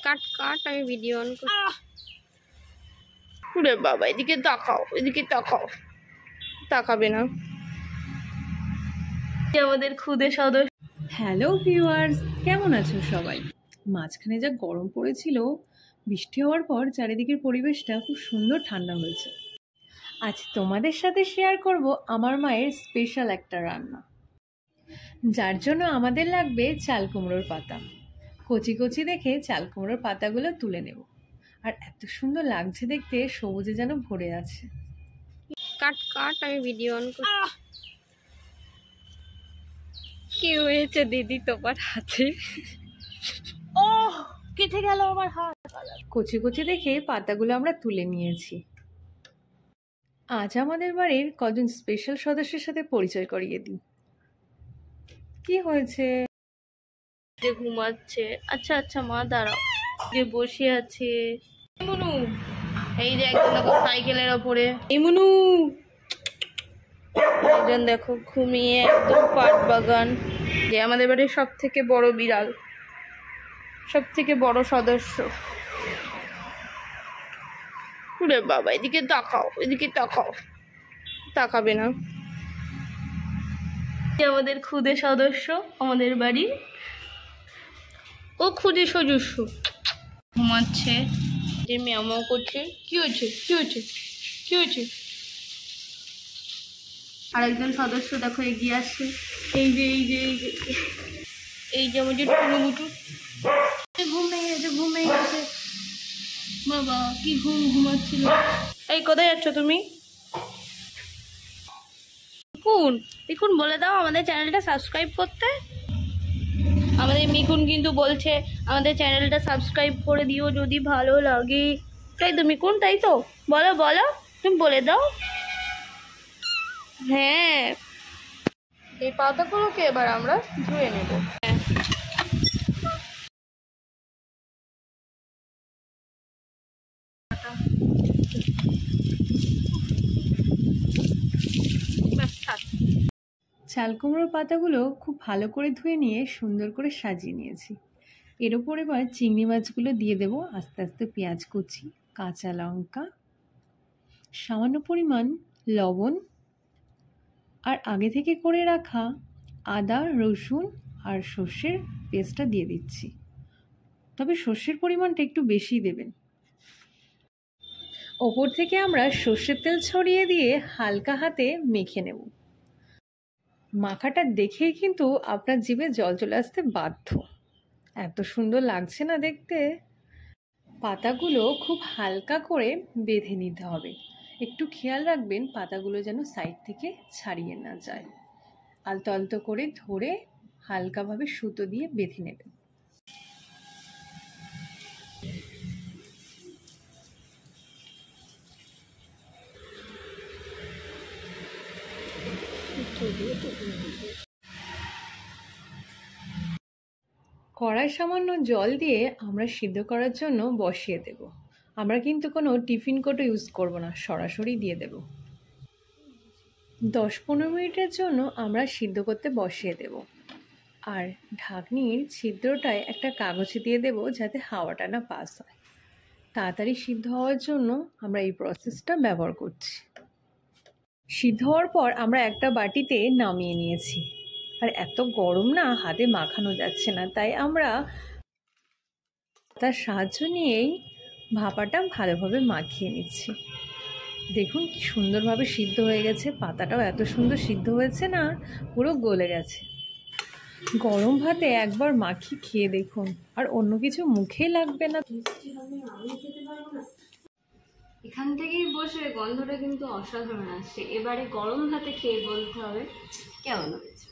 কাট কাট, আমি video on করি। ওরে বাবা, এদিকে তাকাও, এদিকে তাকাও। তাকাবে না। আমাদের খুদে সদস্য। হ্যালো ভিউয়ার্স, কেমন আছো সবাই? মাঝখানে যা গরম পড়েছিল, বৃষ্টি হওয়ার পর চারিদিকের পরিবেশটা খুব সুন্দর ঠান্ডা হয়েছে। আজ তোমাদের সাথে শেয়ার করব আমার মায়ের স্পেশাল একটা রান্না, যার জন্য আমাদের লাগবে চাল কুমড়োর পাতা। কচি কচি দেখে চাল কুমড়োর পাতাগুলো তুলে নেব। আর এত সুন্দর লাগছে দেখতে, সবুজে যেন ভরে আছে। কাট কাট, আমি ভিডিও অন করি। কি হয়েছে দিদি তোমার হাতে? ও কেটে গেল আমার হাত। কচি কচি দেখে পাতাগুলো আমরা তুলে নিয়েছি। আজ আমাদের বাড়ির কজন স্পেশাল সদস্যের সাথে পরিচয় করিয়ে দিই। কি হয়েছে? যে ঘুমাচ্ছে। আচ্ছা আচ্ছা মা দাঁড়াও, যে বসে আছে। মনু, এই যে একজন দেখো সাইকেলের ওপরে। এই মনু, একজন দেখো ঘুমিয়ে একদম পাট বাগান। যে আমাদের বাড়ির সব থেকে বড় বিড়াল, সব থেকে বড় সদস্য। ওরে বাবা, এদিকে তাকাও, এদিকে তাকাও। তাকাবে না। আমাদের খুদে সদস্য আমাদের বাড়ির, ও খুদে সদস্য ঘুমাচ্ছে, যে ম্যাও করছে। কি হয়েছে, কি হয়েছে, কি হয়েছে? আরেকজন সদস্য দেখো এগিয়ে আসছে। এই যে এই যে এই যে এই যে আমাদের টুনুমুটু ঘুম ভেঙে গেছে, ঘুম ভেঙে গেছে। বাবা কি ঘুমাচ্ছিল। এই কোথায় যাচ্ছ তুমি? মিকুন বলে দাও আমাদের চ্যানেলটা সাবস্ক্রাইব করতে। আমাদের মিকুন কিন্তু বলছে আমাদের চ্যানেলটা সাবস্ক্রাইব করে দিও যদি ভালো লাগে। তাই তো মিকুন, তাই তো? বলো বলো, তুমি বলে দাও। হ্যাঁ, এই পাতাগুলোকে এবার আমরা ধুয়ে নেব। চাল কুমড়োর পাতাগুলো খুব ভালো করে ধুয়ে নিয়ে সুন্দর করে সাজিয়ে নিয়েছি। এর ওপর এবার চিংড়ি মাছগুলো দিয়ে দেব। আস্তে আস্তে পেঁয়াজ কুচি, কাঁচা লঙ্কা, সামান্য পরিমাণ লবণ, আর আগে থেকে করে রাখা আদা, রসুন আর সর্ষের পেস্টটা দিয়ে দিচ্ছি। তবে সর্ষের পরিমাণটা একটু বেশি দেবেন। ওপর থেকে আমরা সর্ষের তেল ছড়িয়ে দিয়ে হালকা হাতে মেখে নেব। মাখাটা দেখেই কিন্তু আপনার জিভে জল চলে আসতে বাধ্য। এত সুন্দর লাগছে না দেখতে। পাতাগুলো খুব হালকা করে বেঁধে নিতে হবে। একটু খেয়াল রাখবেন পাতাগুলো যেন সাইড থেকে ছাড়িয়ে না যায়। আলতো আলতো করে ধরে হালকাভাবে সুতো দিয়ে বেঁধে নেবেন। কড়াই সামান্য জল দিয়ে আমরা সিদ্ধ করার জন্য বসিয়ে দেব। আমরা কিন্তু কোনো টিফিন কোটো ইউজ করব না, সরাসরি দিয়ে দেব। 10-15 মিনিটের জন্য আমরা সিদ্ধ করতে বসিয়ে দেব। আর ঢাকনির ছিদ্রটায় একটা কাগজে দিয়ে দেব যাতে হাওয়াটা না পাস হয়। তাড়াতাড়ি সিদ্ধ হওয়ার জন্য আমরা এই প্রসেসটা ব্যবহার করছি। সিদ্ধ হওয়ার পর আমরা একটা বাটিতে নামিয়ে নিয়েছি। আর এত গরম না, হাতে মাখানো যাচ্ছে না, তাই আমরা তার সাহায্য নিয়েই ভাপাটা ভালোভাবে মাখিয়ে নিচ্ছি। দেখুন কি সুন্দরভাবে সিদ্ধ হয়ে গেছে। পাতাটাও এত সুন্দর সিদ্ধ হয়েছে না, পুরো গলে গেছে। গরম ভাতে একবার মাখিয়ে খেয়ে দেখুন, আর অন্য কিছু মুখেই লাগবে না। এখান থেকেই বসে গন্ধটা কিন্তু অসাধারণ আসছে। এবারে গরম ভাতে খেয়ে বলতে হবে কেমন হয়েছে।